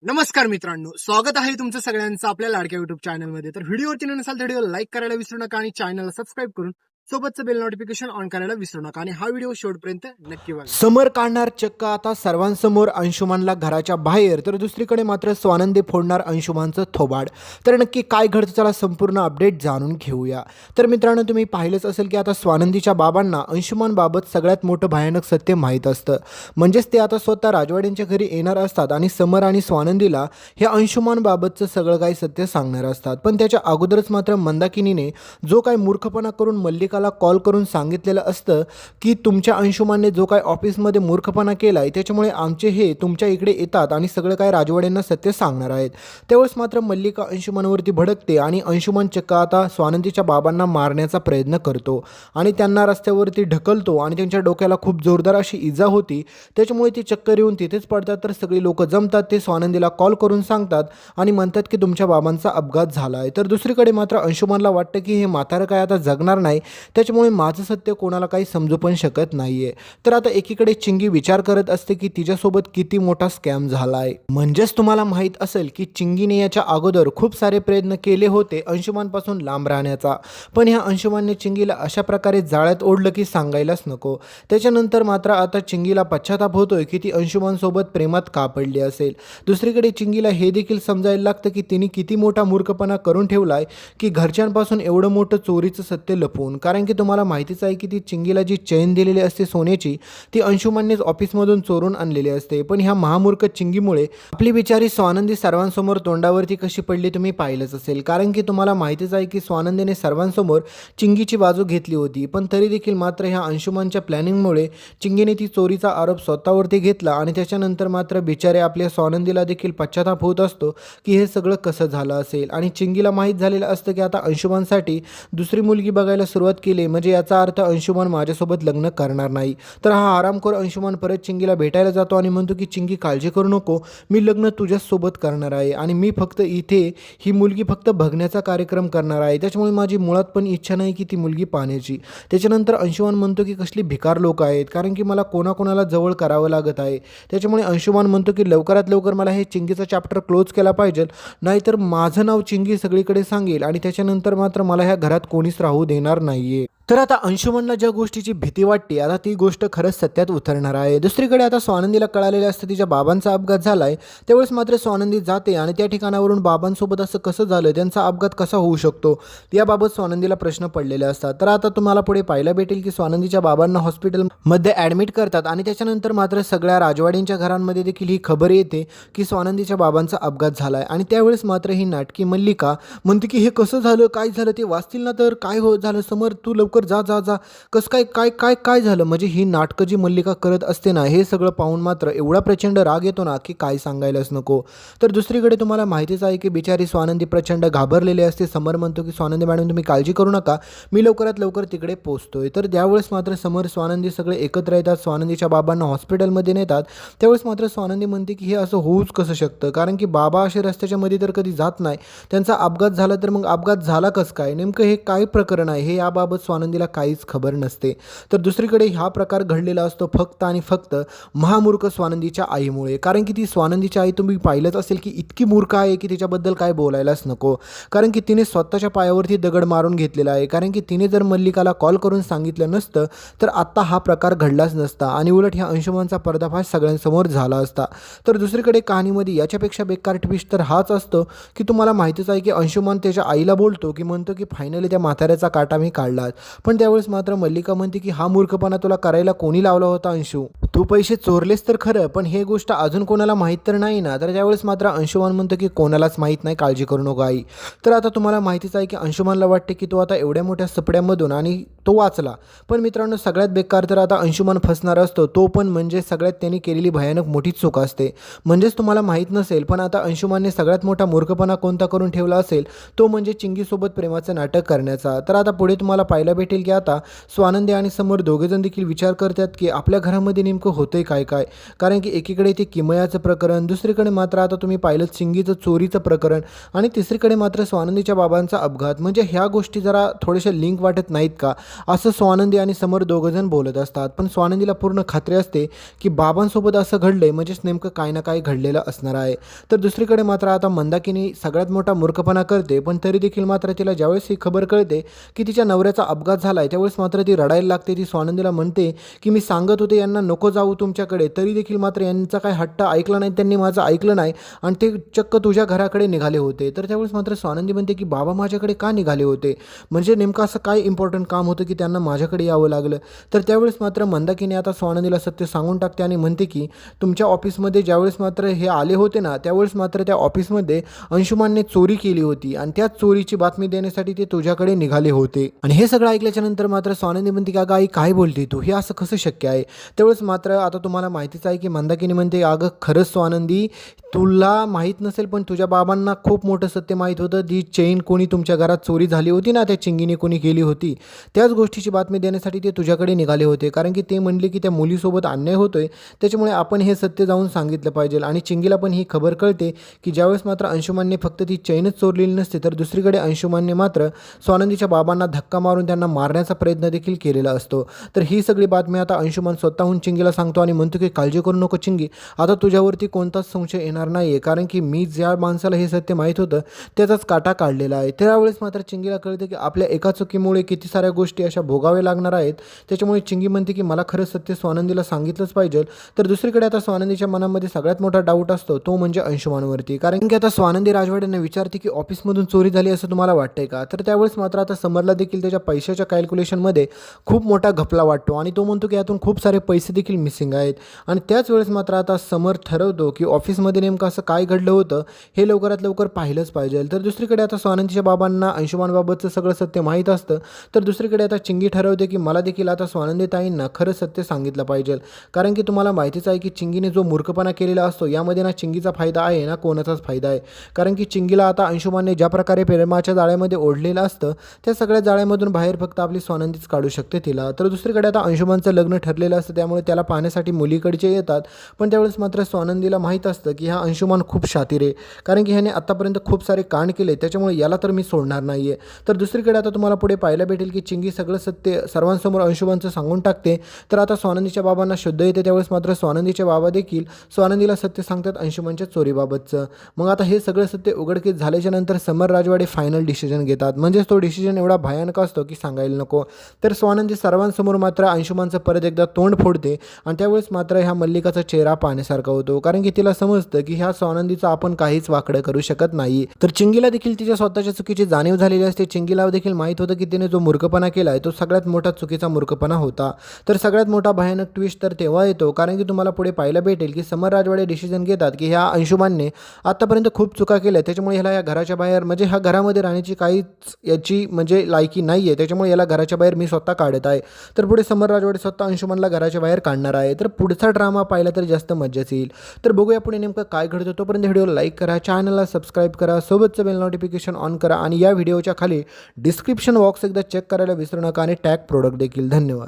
नमस्कार मित्रांनो, स्वागत आहे तुमचं सगळ्यांचं आपल्या लाडक्या युट्यूब चॅनलमध्ये। तर व्हिडिओवरती नसाल तर व्हिडिओला लाईक करायला विसरू नका आणि चॅनलला सबस्क्राईब करून सोबतचं बेल नोटिफिकेशन ऑन करायला विसरू नका आणि हा व्हिडिओ शेवटपर्यंत नक्की बघा। समर काढणार चक्क आता सर्वांसमोर अंशुमानला घराच्या बाहेर, तर दुसरीकडे मात्र स्वानंदी फोडणार अंशुमानचं थोबाड। तर नक्की काय घडतं चला संपूर्ण अपडेट जाणून घेऊया। तर मित्रांनो, तुम्ही पाहिलंच असेल की आता स्वानंदीच्या बाबांना अंशुमानबाबत सगळ्यात मोठं भयानक सत्य माहीत असतं। म्हणजेच ते आता स्वतः राजवाड्यांच्या घरी येणार असतात आणि समर आणि स्वानंदीला हे अंशुमानबाबतचं सगळं काही सत्य सांगणार असतात। पण त्याच्या अगोदरच मात्र मंदाकिनीने जो काही मूर्खपणा करून मल्लिकाला कॉल करून सांगितलेलं असतं की तुमच्या अंशुमानने जो काही ऑफिसमध्ये मूर्खपणा केलाय त्याच्यामुळे आमचे हे तुमच्या इकडे येतात आणि सगळं काय राजवाड्यांना सत्य सांगणार आहेत। त्यावेळेस मात्र मल्लिका अंशुमानवरती भडकते आणि अंशुमान चक्क आता स्वानंदीच्या बाबांना मारण्याचा प्रयत्न करतो आणि त्यांना रस्त्यावरती ढकलतो आणि त्यांच्या डोक्याला खूप जोरदार अशी इजा होती। त्याच्यामुळे ती चक्कर येऊन तिथेच पडतात। तर सगळी लोक जमतात, ते स्वानंदीला कॉल करून सांगतात आणि म्हणतात की तुमच्या बाबांचा अपघात झाला आहे। तर दुसरीकडे मात्र अंशुमानला वाटतं की हे म्हातारं काय आता जगणार नाही, त्याच्यामुळे माझं सत्य कोणाला काही समजू पण शकत नाहीये। तर आता एकीकडे चिंगी विचार करत असते की तिच्यासोबत किती मोठा स्कॅम झाला आहे। म्हणजेच तुम्हाला माहीत असेल की चिंगीने याच्या अगोदर खूप सारे प्रयत्न केले होते अंशुमानपासून लांब राहण्याचा, पण ह्या अंशुमानने चिंगीला अशा प्रकारे जाळ्यात ओढलं की सांगायलाच नको। त्याच्यानंतर मात्र आता चिंगीला पश्चाताप होतोय की ती अंशुमानसोबत प्रेमात का पडली असेल। दुसरीकडे चिंगीला हे देखील समजायला लागतं की तिने किती मोठा मूर्खपणा करून ठेवलाय की घरच्यांपासून एवढं मोठं चोरीचं सत्य लपवून। कारण की तुम्हाला माहितीच आहे की ती चिंगीला जी चेन दिलेली असते सोन्याची, ती अंशुमाननेच ऑफिसमधून चोरून आणलेली असते। पण ह्या महामूर्ख चिंगीमुळे आपली बिचारी स्वानंदी सर्वांसमोर तोंडावरती कशी पडली तुम्ही पाहिलंच असेल। कारण की तुम्हाला माहितीच आहे की स्वानंदीने सर्वांसमोर चिंगीची बाजू घेतली होती, पण तरी देखील मात्र ह्या अंशुमानच्या प्लॅनिंगमुळे चिंगीने ती चोरीचा आरोप स्वतःवरती घेतला आणि त्याच्यानंतर मात्र बिचारे आपल्या स्वानंदीला देखील पश्चाताप होत असतो की हे सगळं कसं झालं असेल। आणि चिंगीला माहीत झालेलं असतं की आता अंशुमानसाठी दुसरी मुलगी बघायला सुरुवात केली, म्हणजे याचा अर्थ अंशुमान माझ्यासोबत लग्न करणार नाही। तर हा आरामखोर अंशुमान परत चिंगीला भेटायला जातो आणि म्हणतो की चिंगी काळजी करू नको, मी लग्न तुझ्यासोबत करणार आहे आणि मी फक्त इथे ही मुलगी फक्त बघण्याचा कार्यक्रम करणार आहे, त्याच्यामुळे माझी मुळात पण इच्छा नाही की ती मुलगी पाहण्याची। त्याच्यानंतर अंशुमान म्हणतो की कसली भिकार लोक आहेत, कारण की मला कोणाकोणाला जवळ करावं लागत आहे। त्याच्यामुळे अंशुमान म्हणतो की लवकरात लवकर मला हे चिंगीचा चॅप्टर क्लोज केला पाहिजे, नाहीतर माझं नाव चिंगी सगळीकडे सांगेल आणि त्याच्यानंतर मात्र मला ह्या घरात कोणीच राहू देणार नाहीये। तर आता अंशुमनला ज्या गोष्टीची भीती वाटते, आता ती गोष्ट खरंच सत्यात उतरणार आहे। दुसरीकडे आता स्वानंदीला कळालेलं असतं तिच्या बाबांचा अपघात झालाय, त्यावेळेस मात्र स्वानंदी जाते आणि त्या ठिकाणावरून बाबांसोबत असं कसं झालं, त्यांचा अपघात कसा होऊ शकतो याबाबत स्वानंदीला प्रश्न पडलेले असतात। तर आता तुम्हाला पुढे पाहायला भेटेल की स्वानंदीच्या बाबांना हॉस्पिटलमध्ये ॲडमिट करतात आणि त्याच्यानंतर मात्र सगळ्या राजवाड्यांच्या घरांमध्ये देखील ही खबर येते की स्वानंदीच्या बाबांचा अपघात झालाय। आणि त्यावेळेस मात्र ही नाटकी मल्लिका म्हणते की हे कसं झालं, काय झालं, ते वाचतील ना तर काय हो झालं, समर तू लवकर जा जा जा, कसं काय काय काय काय झालं। म्हणजे ही नाटकं जी मल्लिका करत असते ना, हे सगळं पाहून मात्र एवढा प्रचंड राग येतो ना की काय सांगायलाच नको। तर दुसरीकडे तुम्हाला माहितीच आहे की बिचारी स्वानंदी प्रचंड घाबरलेली असते। समर म्हणतो की स्वानंदी मॅडम तुम्ही काळजी करू नका, मी लवकरात लवकर तिकडे पोहोचतोय। तर त्यावेळेस मात्र समर स्वानंदी सगळे एकत्र येतात, स्वानंदीच्या बाबांना हॉस्पिटलमध्ये नेतात। त्यावेळेस मात्र स्वानंदी म्हणते की हे असं होऊच कसं शकतं, कारण की बाबा असे रस्त्याच्या मध्ये तर कधी जात नाही, त्यांचा अपघात झाला तर मग अपघात झाला कसं काय, नेमकं हे काय प्रकरण आहे हे याबाबत स्वानंदीला काहीच खबर नसते। तर दुसरीकडे हा प्रकार घडलेला असतो फक्त आणि फक्त महामूर्ख स्वानंदीच्या आईमुळे, कारण की ती स्वानंदीची आई तुम्ही पाहिलंच असेल की इतकी मूर्ख आहे की तिच्याबद्दल काय बोलायलाच नको। कारण की तिने स्वतःच्या पायावरती दगड मारून घेतलेला आहे, कारण की तिने जर मल्लिकाला कॉल करून सांगितलं नसतं तर आत्ता हा प्रकार घडलाच नसता आणि उलट ह्या अंशुमानचा पर्दाफाश सगळ्यांसमोर झाला असता। तर दुसरीकडे कहाणीमध्ये याच्यापेक्षा बेकार ट्विस्ट तर हाच असतो की तुम्हाला माहितीच आहे की अंशुमान त्याच्या आईला बोलतो की म्हणतो की फायनली त्या म्हाताऱ्याचा काटा मी काढला। पण त्यावेळेस मात्र मल्लिका म्हणते की हा मूर्खपणा तुला करायला कोणी लावला होता अंशू, तू पैसे चोरलेस तर खरं, पण हे गोष्ट अजून कोणाला माहीत तर नाही ना। तर त्यावेळेस मात्र अंशुमान म्हणतो की कोणालाच माहीत नाही, काळजी करू नको आई। तर आता तुम्हाला माहितीच आहे की अंशुमानला वाटते की तो आता एवढ्या मोठ्या सपड्यामधून आणि तो वाचला, पण मित्रांनो सगळ्यात बेकार तर आता अंशुमान फसणार असतो, तो पण म्हणजे सगळ्यात त्यांनी केलेली भयानक मोठी चूक असते। म्हणजेच तुम्हाला माहीत नसेल पण आता अंशुमानने सगळ्यात मोठा मूर्खपणा कोणता करून ठेवला असेल, तो म्हणजे चिंगीसोबत प्रेमाचं नाटक करण्याचा। तर आता पुढे तुम्हाला पाहायला भेटेल की आता स्वानंदी आणि समोर दोघेजण देखील विचार करतात की आपल्या घरामध्ये नेमकं होतंय काय काय. कारण की एकीकडे ते किमयाचं प्रकरण, दुसरीकडे मात्र आता तुम्ही पाहिलं चिंगीचं चोरीचं प्रकरण आणि तिसरीकडे मात्र स्वानंदीच्या बाबांचा अपघात. म्हणजे ह्या गोष्टी जरा थोड्याशा लिंक वाटत नाहीत का, असं स्वानंदी आणि समोर दोघंजण बोलत असतात. पण स्वानंदीला पूर्ण खात्री असते की बाबांसोबत असं घडलंय म्हणजेच नेमकं काय ना काय घडलेलं असणार आहे. तर दुसरीकडे मात्र आता मंदाकिनी सगळ्यात मोठा मूर्खपणा करते, पण तरी देखील मात्र तिला ज्यावेळेस ही खबर कळते की तिच्या नवऱ्याचा अपघात झाला आहे त्यावेळेस मात्र ती रडायला लागते. ती स्वानंदीला म्हणते की मी सांगत होते यांना नको जाऊ तुमच्याकडे, तरी देखील मात्र यांचा काय हट्ट ऐकला नाही, त्यांनी माझं ऐकलं नाही आणि ते चक्क तुझ्या घराकडे निघाले होते. तर त्यावेळेस मात्र स्वानंदी म्हणते की बाबा माझ्याकडे का निघाले होते, म्हणजे नेमकं असं काय इम्पॉर्टंट काम होतं की त्यांना माझ्याकडे यावं लागलं. तर त्यावेळेस मात्र मंदाकिनी आता स्वानंदीला सत्य सांगून टाकते आणि म्हणते की तुमच्या ऑफिसमध्ये ज्यावेळेस मात्र हे आले होते ना त्यावेळेस मात्र त्या ऑफिसमध्ये अंशुमानने चोरी केली होती आणि त्याच चोरीची बातमी देण्यासाठी ते तुझ्याकडे निघाले होते. आणि हे सगळं ऐकल्याच्या नंतर मात्र स्वानंदी म्हणते की अगं आई काय बोलते तू, हे असं कसं शक्य आहे. त्यावेळेस मात्र आता तुम्हाला माहितीच आहे की मंदाकिनी म्हणते अगं खरंच स्वानंदी तुला माहीत नसेल पण तुझ्या बाबांना खूप मोठं सत्य माहीत होतं. ती चेन कोणी तुमच्या घरात चोरी झाली होती ना, त्या चिंगीने कोणी केली होती, त्याच गोष्टीची बातमी देण्यासाठी ते तुझ्याकडे निघाले होते. कारण की ते म्हणले की त्या मुलीसोबत अन्याय होतोय, त्याच्यामुळे आपण हे सत्य जाऊन सांगितलं पाहिजे. आणि चिंगीला पण ही खबर कळते की ज्यावेळेस मात्र अंशुमानने फक्त ती चैनच चोरलेली नसते तर दुसरीकडे अंशुमानने मात्र स्वानंदीच्या बाबांना धक्का मारून त्यांना मारण्याचा प्रयत्न देखील केलेला असतो. तर ही सगळी बातमी आता अंशुमान स्वतःहून चिंगीला सांगतो आणि म्हणतो की काळजी करू नको चिंगी, आता तुझ्यावरती कोणताच संशय येणार नाही आहे, कारण की मी ज्या माणसाला हे सत्य माहीत होतं त्याचाच काटा काढलेला आहे. त्यावेळेस मात्र चिंगीला कळते की आपल्या एका चुकीमुळे किती साऱ्या गोष्टी अशा भोगाव्या लागणार आहेत. त्याच्यामुळे चिंगी म्हणते की मला खरंच सत्य स्वानंदीला सांगितलंच पाहिजे. तर दुसरीकडे आता स्वानंदीच्या मनामध्ये सगळ्यात मोठा डाऊट असतो तो म्हणजे अंशुमानवरती. कारण की आता स्वानंदी राजवाड्यांना विचारते की ऑफिसमधून चोरी झाली असं तुम्हाला वाटतंय का. तर त्यावेळेस मात्र आता समरला देखील त्याच्या पैशाच्या कॅल्क्युलेशनमध्ये खूप मोठा घपला वाटतो आणि तो म्हणतो की यातून खूप सारे पैसे देखील मिसिंग आहेत. आणि त्याच वेळेस मात्र आता समर ठरवतो की ऑफिसमध्ये नेमकं असं काय घडलं होतं हे लवकरात लवकर पाहिलंच पाहिजे. तर दुसरीकडे आता स्वानंदीच्या बाबांना अंशुमानबाबतचं सगळं सत्य माहीत असतं. तर दुसरीकडे आता चिंगी ठरवते की मला देखील आता स्वानंदी ताईंना खरं सत्य सांगितलं पाहिजे. कारण की तुम्हाला माहितीच आहे की चिंगीने जो मूर्खपणा केलेला असतो यामध्ये ना चिंगीचा फायदा आहे ना कोणाचाच फायदा आहे. कारण की चिंगीला आता अंशुमानने ज्या प्रकारे प्रेमाच्या जाळ्यामध्ये ओढलेलं असतं त्या सगळ्या जाळ्यामधून बाहेर फक्त आपली स्वानंदीच काढू शकते तिला. तर दुसरीकडे आता अंशुमानचं लग्न ठरलेलं असतं त्यामुळे त्याला पाहण्यासाठी मुलीकडचे येतात. पण त्यावेळेस मात्र स्वानंदीला माहीत असतं की हा अंशुमान खूप शातीर आहे, कारण की ह्याने आतापर्यंत खूप सारे कांड केले, त्याच्यामुळे याला तर मी सोडणार नाही आहे. तर दुसरीकडे आता तुम्हाला पुढे पाहायला भेटेल की चिंगी सगळं सत्य सर्वांसमोर अंशुमानचं सांगून टाकते. तर आता स्वानंदीच्या बाबांना शुद्ध येते. त्यावेळेस मात्र स्वानंदीचे बाबा देखील स्वानंदीला सत्य सांगतात अंशुमानच्या चोरीबाबतचं. मग आता हे सगळं सत्य उघडकीस झाल्याच्या नंतर समर राजवाडे फायनल डिसिजन घेतात. म्हणजेच तो डिसिजन एवढा भयानक असतो की सांगायला नको. तर स्वानंदी सर्वांसमोर मात्र अंशुमानचं परत एकदा तोंड फोडते आणि त्यावेळेस मात्र ह्या मल्लिकाचा चेहरा पाहण्यासारखा होतो. कारण की तिला समजतं की ह्या स्वानंदीचं आपण काहीच वाकडं करू शकत नाही. तर चिंगीला देखील तिच्या स्वतःच्या चुकीची जाणीव झालेली असते. चिंगीला देखील माहीत होतं की तिने जो मूर्खपणा केला आहे तो सगळ्यात मोठा चुकीचा मूर्खपणा होता. तर सगळ्यात मोठा भयानक ट्विस्ट तर तेव्हा येतो कारण की तुम्हाला पुढे पाहायला भेटेल की समर राजवाडे डिसिजन घेतात की ह्या अंशुमानने आतापर्यंत खूप चुका केल्या, त्याच्यामुळे ह्याला या घराच्या बाहेर म्हणजे ह्या घरामध्ये राहण्याची काहीच याची म्हणजे लायकी नाही आहे, त्याच्यामुळे याला घराच्या बाहेर मी स्वतः काढत आहे. तर पुढे समर राजवाडे स्वतः अंशुमानला घराच्या बाहेर काढणार आहे. तर पुढचा ड्रामा पाहिला तर जास्त मजाच येईल. तर बघूया पुढे नेमकं काय घडतं. तोपर्यंत व्हिडिओला लाईक करा, चॅनलला सबस्क्राईब करा, सोबतचं बेल नोटिफिकेशन ऑन करा आणि या व्हिडिओच्या खाली डिस्क्रिप्शन बॉक्स एकदा चेक करायला विसरू नका आणि टॅग प्रोडक्ट देखील. धन्यवाद.